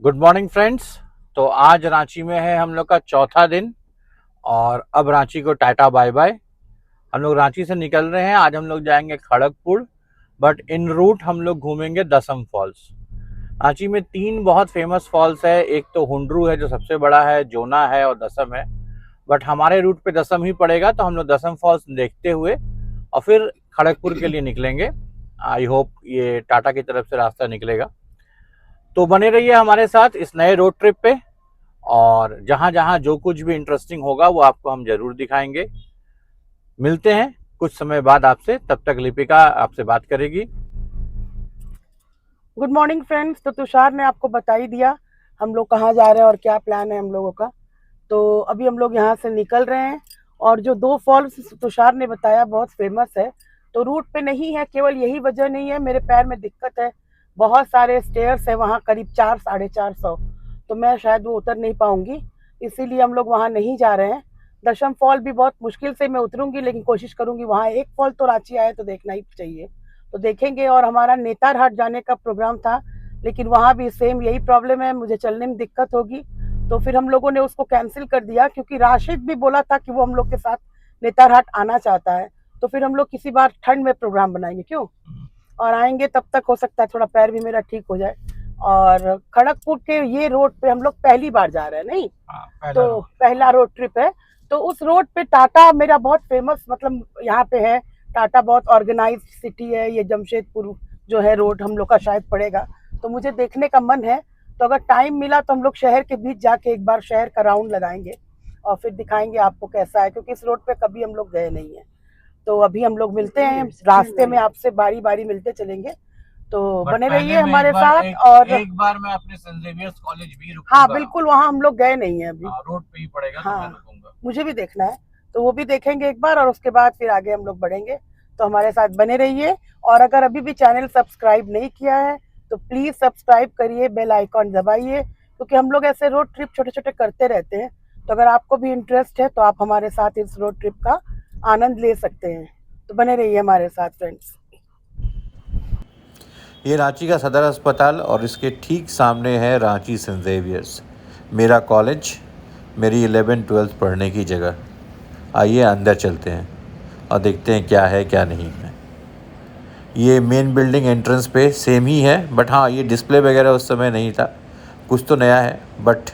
Good morning friends. तो आज रांची में है हम लोग का चौथा दिन और अब रांची को टाटा बाय बाय। हम लोग रांची से निकल रहे हैं। आज हम लोग जाएंगे खड़गपुर, बट इन रूट हम लोग घूमेंगे दसम फॉल्स। रांची में तीन बहुत फेमस फॉल्स है। एक तो हुंडरू है जो सबसे बड़ा है, जोना है और दसम है। बट हमारे रूट पे दसम ही पड़ेगा, तो हम लोग दसम फॉल्स देखते हुए और फिर खड़गपुर के लिए निकलेंगे। आई होप ये टाटा की तरफ से रास्ता निकलेगा। तो बने रहिए हमारे साथ इस नए रोड ट्रिप पे, और जहां जहां जो कुछ भी इंटरेस्टिंग होगा वो आपको हम जरूर दिखाएंगे। मिलते हैं कुछ समय बाद आपसे, तब तक लिपिका आपसे बात करेगी। Good morning friends. तो तुषार ने आपको बता ही दिया हम लोग कहाँ जा रहे हैं और क्या प्लान है हम लोगों का। तो अभी हम लोग यहाँ से निकल रहे हैं और जो दो फॉल्स तुषार ने बताया बहुत फेमस है, तो रूट पे नहीं है। केवल यही वजह नहीं है, मेरे पैर में दिक्कत है, बहुत सारे स्टेयर्स है वहाँ, करीब 400-450, तो मैं शायद वो उतर नहीं पाऊंगी, इसीलिए हम लोग वहाँ नहीं जा रहे हैं। दशम फॉल भी बहुत मुश्किल से मैं उतरूंगी, लेकिन कोशिश करूंगी। वहाँ एक फॉल तो रांची आए तो देखना ही चाहिए, तो देखेंगे। और हमारा नेतारहाट जाने का प्रोग्राम था, लेकिन वहाँ भी सेम यही प्रॉब्लम है, मुझे चलने में दिक्कत होगी, तो फिर हम लोगों ने उसको कैंसिल कर दिया, क्योंकि राशिद भी बोला था कि वो हम लोग के साथ नेतारहाट आना चाहता है। तो फिर हम लोग किसी बार ठंड में प्रोग्राम बनाएंगे, क्यों, और आएंगे, तब तक हो सकता है थोड़ा पैर भी मेरा ठीक हो जाए। और खड़गपुर के ये रोड पे हम लोग पहली बार जा रहे हैं, नहीं तो पहला रोड ट्रिप है। तो उस रोड पे टाटा मेरा बहुत फेमस, मतलब यहाँ पे है, टाटा बहुत ऑर्गेनाइज सिटी है। ये जमशेदपुर जो है रोड हम लोग का शायद पड़ेगा, तो मुझे देखने का मन है। तो अगर टाइम मिला तो हम लोग शहर के बीच जाके एक बार शहर का राउंड लगाएंगे और फिर दिखाएंगे आपको कैसा है, क्योंकि इस रोड पे कभी हम लोग गए नहीं है। तो अभी हम लोग मिलते हैं रास्ते में, आपसे बारी बारी मिलते चलेंगे, तो बने रहिए हमारे साथ। और एक बार मैं अपने सेंट जेवियर्स कॉलेज भी हाँ रुकूंगा। बिल्कुल, वहाँ हम लोग गए नहीं है अभी। रोड पे ही पड़ेगा, तो मैं हाँ, रुकूंगा। मुझे भी देखना है, तो वो भी देखेंगे एक बार, और उसके बाद फिर आगे हम लोग बढ़ेंगे। तो हमारे साथ बने रहिए। और अगर अभी भी चैनल सब्सक्राइब नहीं किया है तो प्लीज़ सब्सक्राइब करिए, बेल आइकॉन दबाइए, क्योंकि हम लोग ऐसे रोड ट्रिप छोटे छोटे करते रहते हैं। तो अगर आपको भी इंटरेस्ट है तो आप हमारे साथ इस रोड ट्रिप का आनंद ले सकते हैं। तो बने रहिए हमारे साथ फ्रेंड्स। ये रांची का सदर अस्पताल और इसके ठीक सामने है रांची सेंट जेवियर्स, मेरा कॉलेज, मेरी 11th-12th पढ़ने की जगह। आइए अंदर चलते हैं और देखते हैं क्या है क्या नहीं है। ये मेन बिल्डिंग एंट्रेंस पे सेम ही है, बट हाँ, ये डिस्प्ले वगैरह उस समय नहीं था। कुछ तो नया है, बट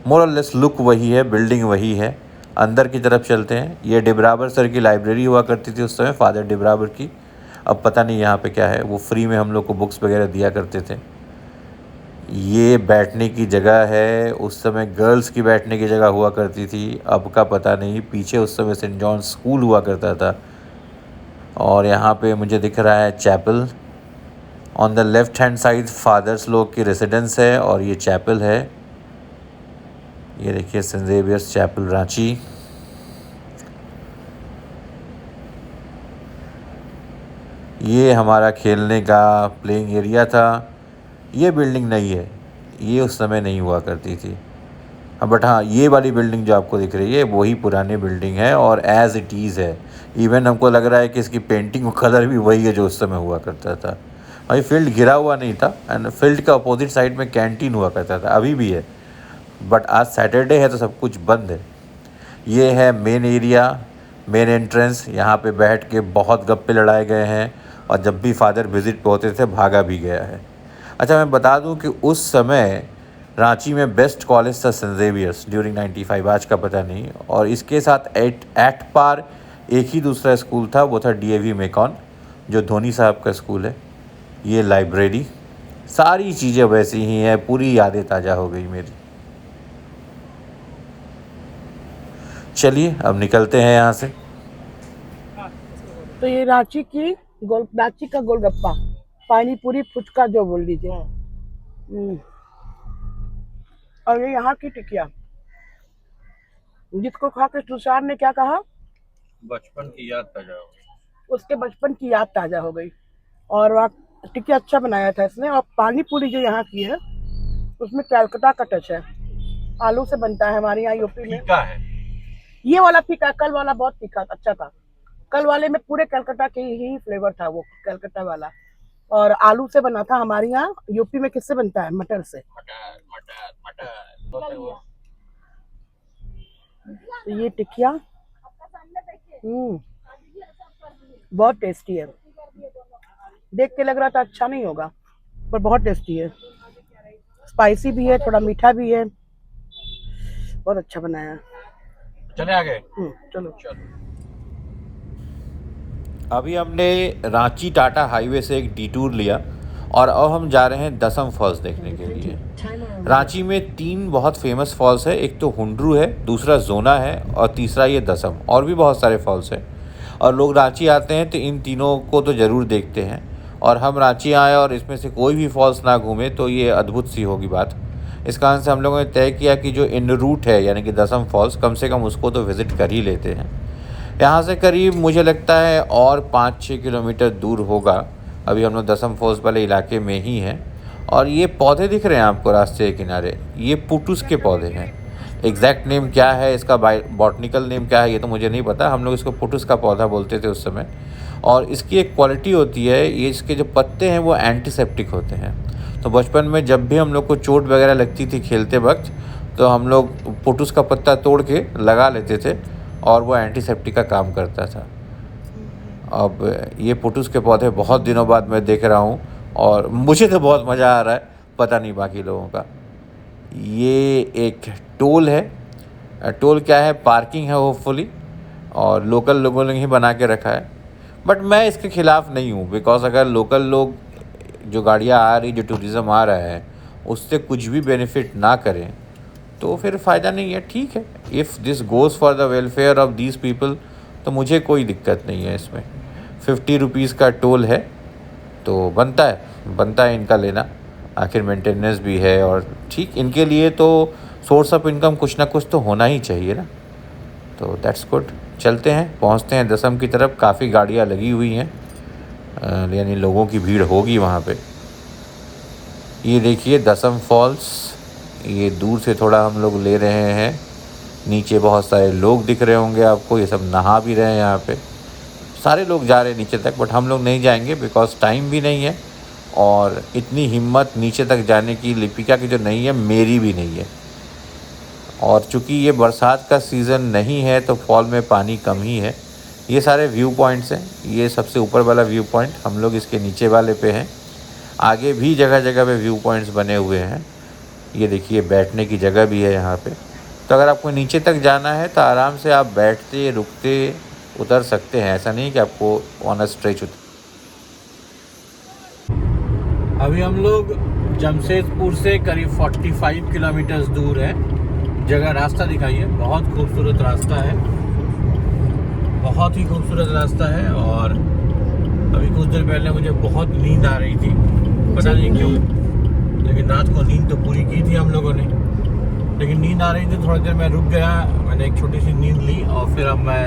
मोर और लेस लुक वही है, बिल्डिंग वही है। अंदर की तरफ चलते हैं। ये डिबराबर सर की लाइब्रेरी हुआ करती थी उस समय, फादर डिबराबर की। अब पता नहीं यहाँ पे क्या है। वो फ्री में हम लोग को बुक्स वगैरह दिया करते थे। ये बैठने की जगह है, उस समय गर्ल्स की बैठने की जगह हुआ करती थी, अब का पता नहीं। पीछे उस समय सेंट जॉन स्कूल हुआ करता था। और यहाँ पे मुझे दिख रहा है chapel. On the left hand side fathers लोग की रेसिडेंस है और ये चैपल है। ये देखिए सेंट जेवियर्स चैपल रांची। ये हमारा खेलने का प्लेइंग एरिया था। ये बिल्डिंग नई है, ये उस समय नहीं हुआ करती थी। हाँ, बट हाँ, ये वाली बिल्डिंग जो आपको दिख रही है वही पुरानी बिल्डिंग है और एज इट इज़ है। इवन हमको लग रहा है कि इसकी पेंटिंग कलर भी वही है जो उस समय हुआ करता था। भाई फील्ड घिरा हुआ नहीं था, एंड फील्ड का अपोजिट साइड में कैंटीन हुआ करता था, अभी भी है, बट आज सैटरडे है तो सब कुछ बंद है। ये है मेन एरिया, मेन एंट्रेंस। यहाँ पे बैठ के बहुत गप्पे लड़ाए गए हैं, और जब भी फादर विज़िट पे होते थे भागा भी गया है। अच्छा, मैं बता दूं कि उस समय रांची में बेस्ट कॉलेज था सेंट जेवियर्स ड्यूरिंग 95, आज का पता नहीं। और इसके साथ एट पार एक ही दूसरा स्कूल था, वो था DAV मेकॉन, जो धोनी साहब का स्कूल है। ये लाइब्रेरी, सारी चीज़ें वैसी ही हैं, पूरी यादें ताज़ा हो गई मेरी। चलिए अब निकलते हैं यहाँ से। तो ये रांची का गोलगप्पा, पानी पूरी, फुचका जो बोल लीजिए। और ये यहाँ की टिकिया, जिसको खा के तुषार ने क्या कहा, बचपन की याद ताजा हो गई। उसके बचपन की याद ताजा हो गई। और वहाँ टिकिया अच्छा बनाया था इसने। और पानी पूरी जो यहाँ की है उसमें कैलकाटा का टच है, आलू से बनता है हमारे यहाँ यूपी में। फीका है। ये वाला फीका, कल वाला बहुत फीका अच्छा था। कल वाले में पूरे कलकत्ता के ही फ्लेवर था, वो कलकत्ता वाला। और आलू से बना था। हमारे यहाँ यूपी में किससे बनता है? मटर से। तो ये टिकिया बहुत टेस्टी है। देख के लग रहा था अच्छा नहीं होगा, पर बहुत टेस्टी है। स्पाइसी भी है, थोड़ा मीठा भी है, बहुत अच्छा बनाया है। चले आगे। चलो। अभी हमने रांची टाटा हाईवे से एक डिटूर लिया और अब हम जा रहे हैं दसम फॉल्स देखने के लिए। रांची में 3 बहुत फेमस फॉल्स है, एक तो हुंड्रू है, दूसरा जोना है और तीसरा ये दसम। और भी बहुत सारे फॉल्स हैं और लोग रांची आते हैं तो इन तीनों को तो ज़रूर देखते हैं। और हम रांची आए और इसमें से कोई भी फॉल्स ना घूमे तो ये अद्भुत सी होगी बात। इस कारण से हम लोगों ने तय किया कि जो इन रूट है यानी कि दसम फॉल्स, कम से कम उसको तो विज़िट कर ही लेते हैं। यहाँ से करीब मुझे लगता है और 5-6 किलोमीटर दूर होगा। अभी हम लोग दसम फॉल्स वाले इलाके में ही हैं और ये पौधे दिख रहे हैं आपको रास्ते के किनारे, ये पुटुस के पौधे हैं। एग्जैक्ट नेम क्या है इसका, बॉटनिकल नेम क्या है ये तो मुझे नहीं पता, हम लोग इसको पुटुस का पौधा बोलते थे उस समय। और इसकी एक क्वालिटी होती है, ये इसके जो पत्ते हैं वो एंटीसेप्टिक होते हैं। तो बचपन में जब भी हम लोग को चोट वगैरह लगती थी खेलते वक्त, तो हम लोग पुटुस का पत्ता तोड़ के लगा लेते थे और वो एंटीसेप्टिक का काम करता था। अब ये पुटुस के पौधे बहुत दिनों बाद मैं देख रहा हूँ और मुझे तो बहुत मज़ा आ रहा है, पता नहीं बाकी लोगों का। ये एक टोल है, टोल क्या है, पार्किंग है होपफुली, और लोकल लोगों ने ही बना के रखा है। बट मैं इसके ख़िलाफ़ नहीं हूँ, बिकॉज अगर लोकल लोग जो गाड़ियाँ आ रही, जो टूरिज़्म आ रहा है, उससे कुछ भी बेनिफिट ना करें तो फिर फ़ायदा नहीं है। ठीक है, if this goes for the welfare of these people तो मुझे कोई दिक्कत नहीं है इसमें। 50 रुपीज़ का टोल है तो बनता है इनका लेना, आखिर मेंटेनेंस भी है और ठीक, इनके लिए तो सोर्स ऑफ इनकम कुछ ना कुछ तो होना ही चाहिए ना। तो दैट्स गुड। चलते हैं, पहुंचते हैं दसम की तरफ। काफ़ी गाड़ियां लगी हुई हैं, यानी लोगों की भीड़ होगी वहाँ पे। ये देखिए दसम फॉल्स, ये दूर से थोड़ा हम लोग ले रहे हैं। नीचे बहुत सारे लोग दिख रहे होंगे आपको, ये सब नहा भी रहे हैं यहाँ पे। सारे लोग जा रहे हैं नीचे तक, बट हम लोग नहीं जाएंगे बिकॉज टाइम भी नहीं है और इतनी हिम्मत नीचे तक जाने की लिपिका की जो नहीं है, मेरी भी नहीं है। और चूँकि ये बरसात का सीज़न नहीं है तो फॉल में पानी कम ही है। ये सारे व्यू पॉइंट्स हैं, ये सबसे ऊपर वाला व्यू पॉइंट, हम लोग इसके नीचे वाले पे हैं। आगे भी जगह जगह पे व्यू पॉइंट्स बने हुए हैं। ये देखिए बैठने की जगह भी है यहाँ पे। तो अगर आपको नीचे तक जाना है तो आराम से आप बैठते रुकते उतर सकते हैं, ऐसा नहीं कि आपको ऑन अ स्ट्रेच उतर। अभी हम लोग जमशेदपुर से करीब 45 किलोमीटर दूर है। जगह रास्ता दिखाइए, बहुत खूबसूरत रास्ता है, बहुत ही खूबसूरत रास्ता है। और अभी कुछ देर पहले मुझे बहुत नींद आ रही थी, पता नहीं क्यों, लेकिन रात को नींद तो पूरी की थी हम लोगों ने, लेकिन नींद आ रही थी। थोड़ी देर मैं रुक गया, मैंने एक छोटी सी नींद ली और फिर अब मैं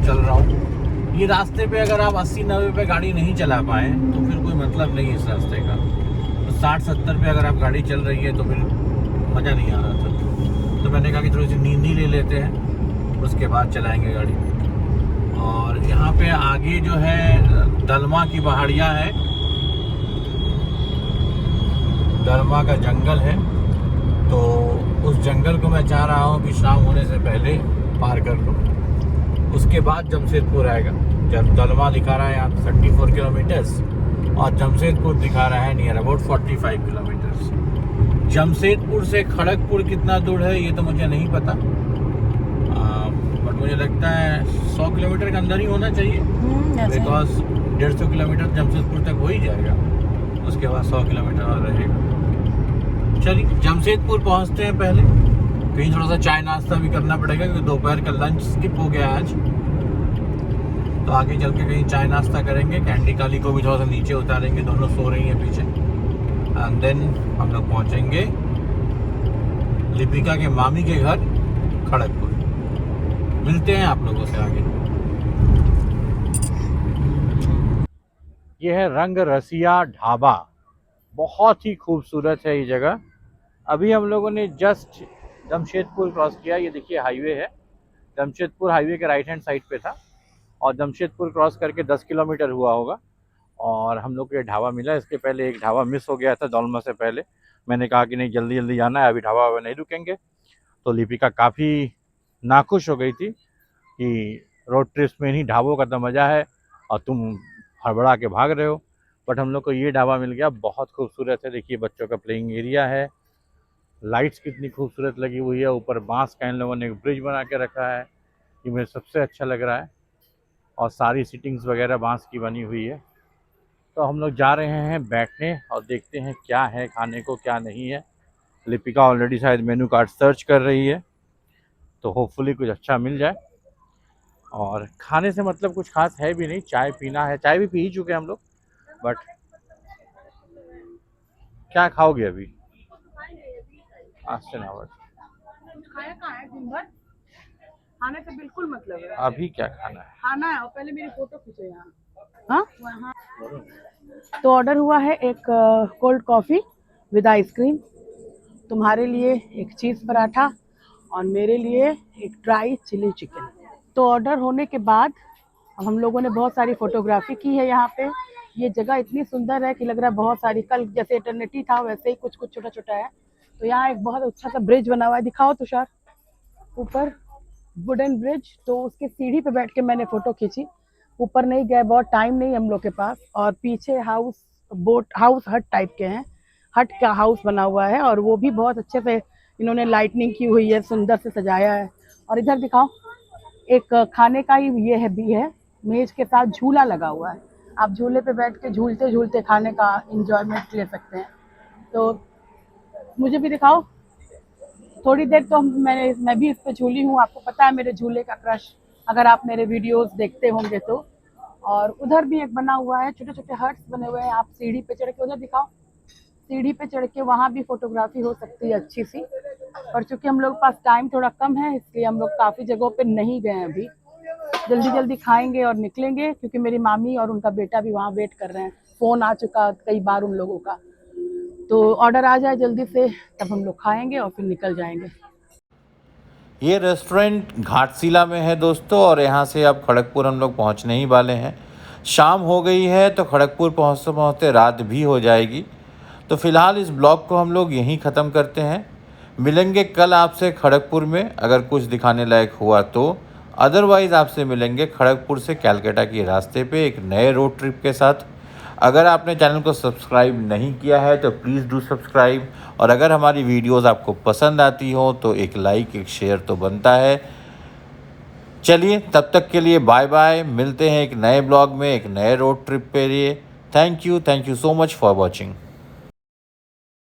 चल रहा हूँ। ये रास्ते पे अगर आप 80-90 पे गाड़ी नहीं चला पाएँ तो फिर कोई मतलब नहीं है इस रास्ते का। तो 60-70 पे अगर आप गाड़ी चल रही है तो फिर मज़ा नहीं आ रहा था। तो मैंने कहा कि थोड़ी सी नींद ही ले लेते हैं, उसके बाद चलाएँगे गाड़ी। और यहाँ पे आगे जो है दलमा की पहाड़ियाँ है, दलमा का जंगल है। तो उस जंगल को मैं चाह रहा हूँ कि शाम होने से पहले पार कर लूँ, उसके बाद जमशेदपुर आएगा। जब दलमा दिखा रहा है यहाँ 34 किलोमीटर्स और जमशेदपुर दिखा रहा है नियर अबाउट 45 किलोमीटर्स। जमशेदपुर से खड़गपुर कितना दूर है ये तो मुझे नहीं पता, बट मुझे लगता है 100 किलोमीटर के अंदर ही होना चाहिए, बिकॉज 150 किलोमीटर जमशेदपुर तक हो ही जाएगा, उसके बाद 100 किलोमीटर और रहेगा। चलिए जमशेदपुर पहुंचते हैं, पहले कहीं थोड़ा सा चाय नाश्ता भी करना पड़ेगा क्योंकि दोपहर का लंच स्किप हो गया आज। तो आगे चल के कहीं चाय नाश्ता करेंगे, कैंडी काली को भी थोड़ा सा नीचे उतारेंगे, दोनों सो रही हैं पीछे। एंड देन हम लोग पहुंचेंगे लिपिका के मामी के घर खड़गपुर। मिलते हैं आप लोगों से आगे। ये है रंग रसिया ढाबा, बहुत ही खूबसूरत है ये जगह। अभी हम लोगों ने जस्ट जमशेदपुर क्रॉस किया, ये देखिए हाईवे है, जमशेदपुर हाईवे के राइट हैंड साइड पे था और जमशेदपुर क्रॉस करके 10 किलोमीटर हुआ होगा और हम लोग को ये ढाबा मिला। इसके पहले एक ढाबा मिस हो गया था डोलमा से पहले। मैंने कहा कि नहीं जल्दी जल्दी जाना है, अभी ढाबा वाबा नहीं रुकेंगे। तो लिपिका काफ़ी नाखुश हो गई थी कि रोड ट्रिप्स में इन्हीं ढाबों का तो मज़ा है और तुम हड़बड़ा के भाग रहे हो। बट हम लोग को ये ढाबा मिल गया, बहुत खूबसूरत है। देखिए बच्चों का प्लेइंग एरिया है, लाइट्स कितनी खूबसूरत लगी हुई है, ऊपर बांस का इन लोगों ने एक ब्रिज बना के रखा है, ये मुझे सबसे अच्छा लग रहा है। और सारी सीटिंग्स वगैरह बांस की बनी हुई है। तो हम लोग जा रहे हैं बैठने और देखते हैं क्या है खाने को क्या नहीं है। लिपिका ऑलरेडी शायद मेनू कार्ड सर्च कर रही है, तो होपफुली कुछ अच्छा मिल जाए। और खाने से मतलब कुछ खास है भी नहीं, चाय पीना है, चाय भी पी ही चुके हैं हम लोग। बट क्या खाओगे अभी? आज खाया कहाँ है दिन भर? खाने से बिल्कुल मतलब है। अभी क्या खाना है? खाना है और पहले मेरी फोटो खींचो यहाँ। हाँ वहाँ तो ऑर्डर हुआ है एक कोल्ड कॉफ़ी विद आइसक्रीम, तुम्हारे लिए एक चीज़ पराठा और मेरे लिए एक ड्राई चिली चिकन। तो ऑर्डर होने के बाद अब हम लोगों ने बहुत सारी फोटोग्राफी की है यहाँ पे। ये जगह इतनी सुंदर है कि लग रहा है बहुत सारी, कल जैसे इटर्निटी था वैसे ही कुछ कुछ छोटा छोटा है। तो यहाँ एक बहुत अच्छा सा ब्रिज बना हुआ है, दिखाओ तुषार, ऊपर वुडन ब्रिज। तो उसके सीढ़ी पे बैठ के मैंने फोटो खींची। ऊपर नहीं गए, बहुत टाइम नहीं हम लोग के पास। और पीछे हाउस बोट हाउस हट टाइप के हैं, हट का हाउस बना हुआ है और वो भी बहुत अच्छे से इन्होंने लाइटनिंग की हुई है, सुंदर से सजाया है। और इधर दिखाओ एक खाने का ही ये है भी है, मेज के साथ झूला लगा हुआ है। आप झूले पे बैठ के झूलते झूलते खाने का इंजॉयमेंट ले सकते हैं। तो मुझे भी दिखाओ थोड़ी देर। तो मैं भी इस पे झूली हूँ, आपको पता है मेरे झूले का क्रश, अगर आप मेरे वीडियोस देखते होंगे तो। और उधर भी एक बना हुआ है, छोटे छोटे हट्स बने हुए हैं, आप सीढ़ी पे चढ़ के उधर दिखाओ, सीढ़ी पे चढ़ के वहाँ भी फोटोग्राफी हो सकती है अच्छी सी। और चूंकि हम लोग के पास टाइम थोड़ा कम है इसलिए हम लोग काफ़ी जगहों पे नहीं गए हैं अभी। जल्दी जल्दी खाएंगे और निकलेंगे क्योंकि मेरी मामी और उनका बेटा भी वहाँ वेट कर रहे हैं। फ़ोन आ चुका कई बार उन लोगों का। तो ऑर्डर आ जाए जल्दी से तब हम लोग खाएंगे और फिर निकल जाएंगे। ये रेस्टोरेंट घाटशिला में है दोस्तों, और यहाँ से अब खड़गपुर हम लोग पहुँचने ही वाले हैं। शाम हो गई है तो खड़गपुर पहुँचते पहुँचते रात भी हो जाएगी। तो फ़िलहाल इस ब्लॉग को हम लोग यहीं ख़त्म करते हैं। मिलेंगे कल आपसे खड़गपुर में अगर कुछ दिखाने लायक हुआ तो। अदरवाइज़ आपसे मिलेंगे खड़गपुर से कैलकाटा के रास्ते पे एक नए रोड ट्रिप के साथ। अगर आपने चैनल को सब्सक्राइब नहीं किया है तो प्लीज़ डू सब्सक्राइब। और अगर हमारी वीडियोस आपको पसंद आती हो तो एक लाइक एक शेयर तो बनता है। चलिए तब तक के लिए बाय बाय, मिलते हैं एक नए ब्लॉग में एक नए रोड ट्रिप पे लिए। Thank you so much for watching.